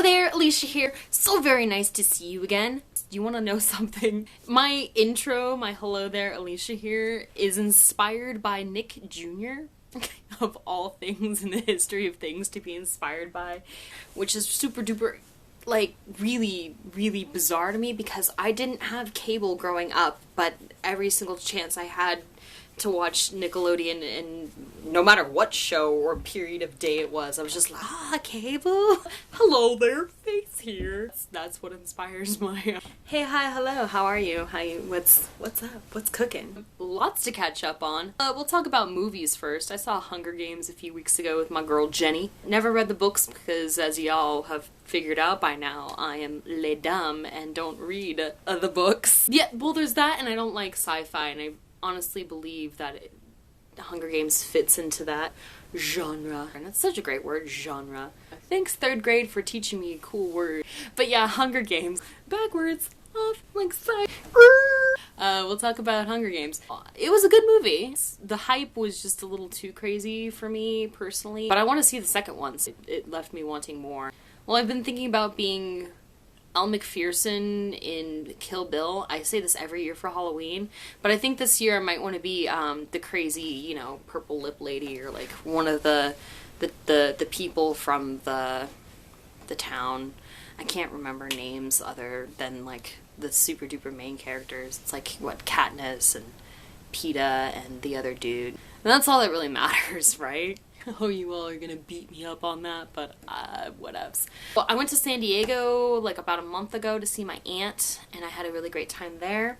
Hello there, Alicia here. So very nice to see you again. You want to know something? My intro, my hello there, Alicia here, is inspired by Nick Jr. of all things in the history of things to be inspired by, which is super duper, like, really, really bizarre to me because I didn't have cable growing up, but every single chance I had to watch Nickelodeon, and no matter what show or period of day it was, I was just like, cable? Hello there, Face here. That's what inspires my... Hey, hi, hello, how are you? What's up? What's cooking? Lots to catch up on. We'll talk about movies first. I saw Hunger Games a few weeks ago with my girl Jenny. Never read the books because, as y'all have figured out by now, I am les dames and don't read the books. Yeah, well, there's that, and I don't like sci-fi, and I honestly believe that Hunger Games fits into that genre. And it's such a great word, genre. Thanks, third grade, for teaching me a cool word. But yeah, Hunger Games. Backwards, off, like side. We'll talk about Hunger Games. It was a good movie. The hype was just a little too crazy for me, personally. But I want to see the second one, so it left me wanting more. Well, I've been thinking about being Elle Macpherson in Kill Bill. I say this every year for Halloween, but I think this year I might want to be the crazy, you know, purple lip lady, or like one of the people from the town. I can't remember names other than like the super duper main characters. It's like what, Katniss and PETA and the other dude. And that's all that really matters, right? Oh, you all are gonna beat me up on that, but whatevs. Well, I went to San Diego like about a month ago to see my aunt, and I had a really great time there.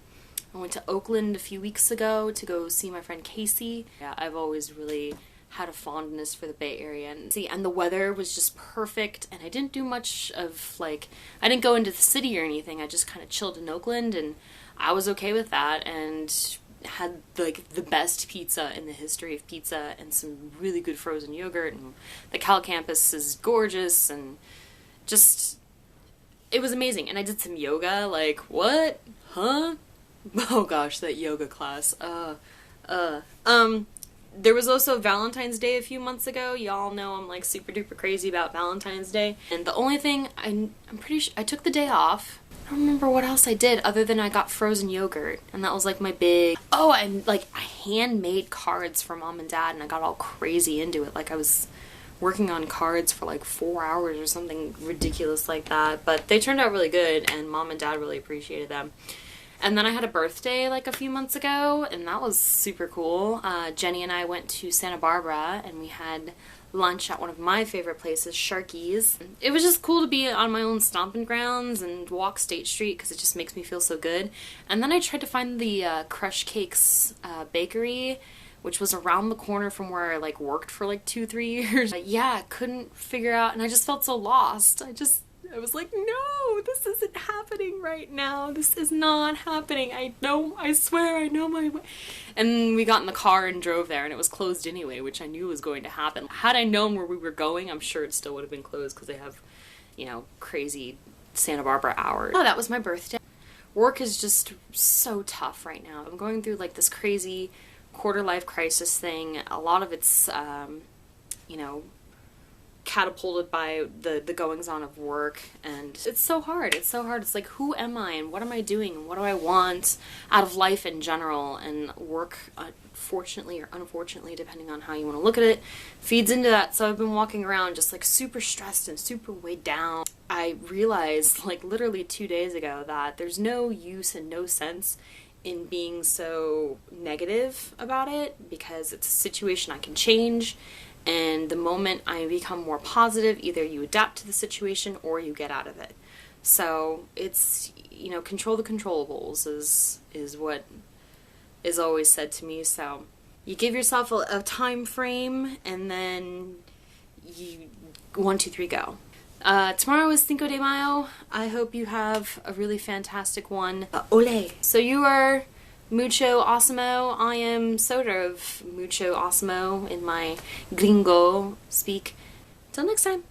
I went to Oakland a few weeks ago to go see my friend Casey. Yeah, I've always really had a fondness for the Bay Area, and the weather was just perfect, and I didn't do much of, like, I didn't go into the city or anything. I just kind of chilled in Oakland, and I was okay with that, and had like the best pizza in the history of pizza and some really good frozen yogurt, and the Cal campus is gorgeous, and just, it was amazing. And I did some yoga, like, what? Huh? Oh gosh, that yoga class. There was also Valentine's Day a few months ago. Y'all know I'm like super duper crazy about Valentine's Day. And the only thing, I'm pretty sure, I took the day off. I don't remember what else I did other than I got frozen yogurt. And that was like my big... Oh, and like I handmade cards for mom and dad, and I got all crazy into it. Like I was working on cards for like 4 hours or something ridiculous like that. But they turned out really good, and mom and dad really appreciated them. And then I had a birthday like a few months ago, and that was super cool. Jenny and I went to Santa Barbara, and we had lunch at one of my favorite places, Sharky's. It was just cool to be on my own stomping grounds and walk State Street because it just makes me feel so good. And then I tried to find the Crush Cakes bakery, which was around the corner from where I like worked for like 2-3 years. Yeah, I couldn't figure out, and I just felt so lost. I was like, no, this isn't happening right now. This is not happening. I swear I know my way. And we got in the car and drove there, and it was closed anyway, which I knew was going to happen. Had I known where we were going, I'm sure it still would have been closed because they have, you know, crazy Santa Barbara hours. Oh, that was my birthday. Work is just so tough right now. I'm going through like this crazy quarter-life crisis thing. A lot of it's, you know, catapulted by the goings-on of work, and it's so hard. It's like, who am I, and what am I doing, and what do I want out of life in general? And work, fortunately or unfortunately, depending on how you want to look at it, feeds into that. So I've been walking around just like super stressed and super weighed down. I realized like literally 2 days ago that there's no use and no sense in being so negative about it, because it's a situation I can change. And the moment I become more positive, either you adapt to the situation or you get out of it. So it's, you know, control the controllables is what is always said to me. So you give yourself a time frame, and then you 1, 2, 3 go. Tomorrow is Cinco de Mayo. I hope you have a really fantastic one. Ole! So you are mucho awesomeo. I am sort of mucho awesomeo in my gringo speak. Till next time.